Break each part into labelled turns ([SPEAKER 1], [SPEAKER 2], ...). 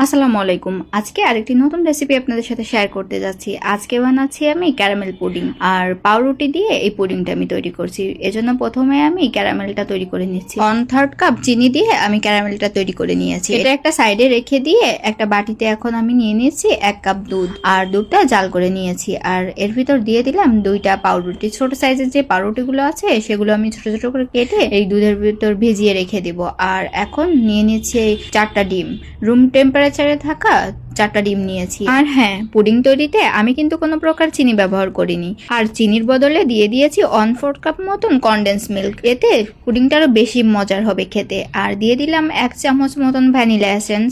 [SPEAKER 1] আসসালামু আলাইকুম। আজকে আরেকটি নতুন রেসিপি আপনাদের সাথে শেয়ার করতে যাচ্ছি। আজকে বানাচ্ছি আমি ক্যারামেল পুডিং আর পাউরুটি দিয়ে এই পুডিংটা আমি তৈরি করছি। এজন্য প্রথমে আমি ক্যারামেলটা তৈরি করে নিচ্ছি। 1/3 কাপ চিনি দিয়ে আমি ক্যারামেলটা তৈরি করে নিয়েছি। এটা একটা সাইডে রেখে দিয়ে একটা বাটিতে এখন আমি নিয়ে নিয়েছি 1 কাপ দুধ আর দুধটা জাল করে নিয়েছি। আর এর ভিতর দিয়ে দিলাম 2টা পাউরুটি। ছোট সাইজের যে পাউরুটিগুলো আছে সেগুলো আমি ছোট ছোট করে কেটে এই দুধের ভিতর ভিজিয়ে রেখে দিব। আর এখন নিয়ে নিচ্ছি 4টা ডিম। রুম টেম্পারেচারে থাকা 4টা ডিম নিয়েছি। আর হ্যাঁ, পুডিং তৈরিতে আমি কিন্তু কোনো প্রকার চিনি ব্যবহার করিনি। আর চিনির বদলে দিয়ে দিয়েছি 1/4 কাপ মতন কনডেন্স মিল্ক। এতে পুডিংটা আরো বেশি মজার হবে খেতে। আর দিয়ে দিলাম 1 চামচ মতন ভ্যানিলা এসেন্স।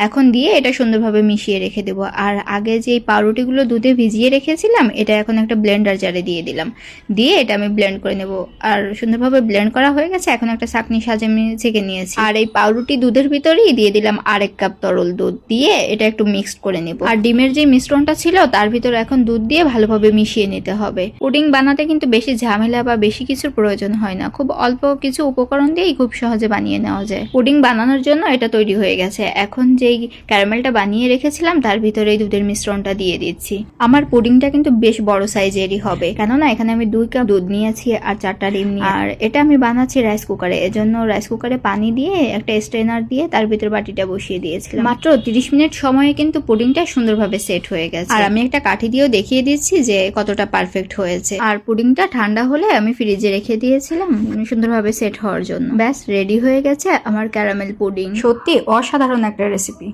[SPEAKER 1] এখন দিয়ে এটা সুন্দরভাবে মিশিয়ে রেখে দেবো। আর আগে যে পাউরুটিগুলো দুধে ভিজিয়ে রেখেছিলাম এটা এখন একটা ব্লেন্ডার জারে দিয়ে দিলাম। দিয়ে এটা আমি ব্লেন্ড করে নেব। আর সুন্দরভাবে ব্লেন্ড করা হয়ে গেছে। এখন একটা ছাঁকনি সাজে আমি ছেঁকে নিয়েছি। আর এই পাউরুটি দুধের ভিতরেই দিয়ে দিলাম 1 কাপ তরল দুধ। দিয়ে এটা একটু মিক্সড করে নেব। আর ডিমের যে মিশ্রণটা ছিল তার ভিতরে এখন দুধ দিয়ে ভালোভাবে মিশিয়ে নিতে হবে। পুডিং বানাতে কিন্তু বেশি ঝামেলা বা বেশি কিছুর প্রয়োজন হয় না। খুব অল্প কিছু উপকরণ দিয়েই খুব সহজে বানিয়ে নেওয়া যায়। পুডিং বানানোর জন্য এটা তৈরি হয়ে গেছে। এখন যেই ক্যারামেলটা বানিয়ে রেখেছিলাম তার ভিতরে এই দুধের মিশ্রণটা দিয়ে দিচ্ছি। আমার পুডিংটা কিন্তু বেশ বড় সাইজেরই হবে, কেননা এখানে আমি 2 কাপ দুধ নিয়েছি আর 4টা ডিম নিয়ে। আর এটা আমি বানাচ্ছি রাইস কুকারে। এজন্য রাইস কুকারে পানি দিয়ে একটা স্ট্রেনার দিয়ে তার ভিতরে বাটিটা বসিয়ে দিয়েছিলাম। মাত্র 30 মিনিট সময়ে কিন্তু পুডিংটা সুন্দরভাবে সেট হয়ে গেছে। আর আমি একটা কাঠি দিয়েও দেখিয়ে দিচ্ছি যে কতটা পারফেক্ট হয়েছে। আর পুডিংটা ঠান্ডা হলে আমি ফ্রিজে রেখে দিয়েছিলাম সুন্দরভাবে সেট হওয়ার জন্য। ব্যাস রেডি হয়ে গেছে আমার ক্যারামেল পুডিং। সত্যি অসাধারণ একটা রেসিপি।